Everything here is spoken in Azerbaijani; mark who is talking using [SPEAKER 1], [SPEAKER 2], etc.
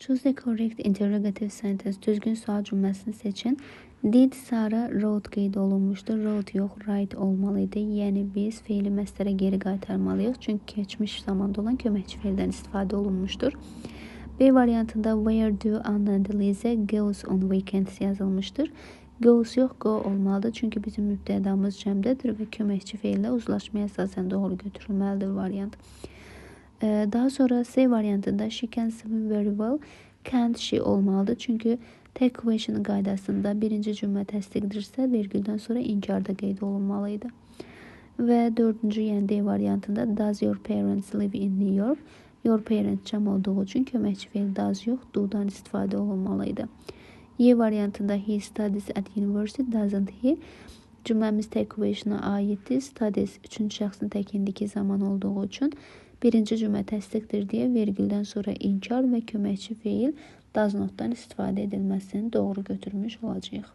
[SPEAKER 1] Choose the correct interrogative sentence. Düzgün sual cümlesini seçin. Did Sarah wrote qeyd olunmuşdur. Wrote yox, write olmalıydı. Yəni biz feili məslərə geri qaytarmalıyıq. Çünki keçmiş zamanda olan köməkçi feildən istifadə olunmuşdur. B variantında where do Anna and Lisa goes on weekends yazılmışdır. Goes yox, go olmalıdır. Çünki bizim mübtədamız cəmdədir və köməkçi feillə uzlaşmaya əsasən doğru götürülməlidir variant. Daha sonra C variantında she can swim very well, can't she olmalıdır. Çünki tek question qaydasında birinci cümlə təsdiqdirsə, vergüldən sonra inkarda qeyd olunmalıydı. Və dördüncü, yəni D variantında does your parents live in New York? Your parents cəm olduğu üçün köməkçi feil does yox, do'dan istifadə olunmalıydı. Y variantında he studies at university, doesn't he? Cümləmiz tek question'a aiddir. Studies üçüncü şəxsin tək indiki zaman olduğu üçün birinci cümlə təsdiqdir deyə vergüldən sonra inkar və köməkçi feil does notdan istifadə edilməsini doğru götürmüş olacağıq.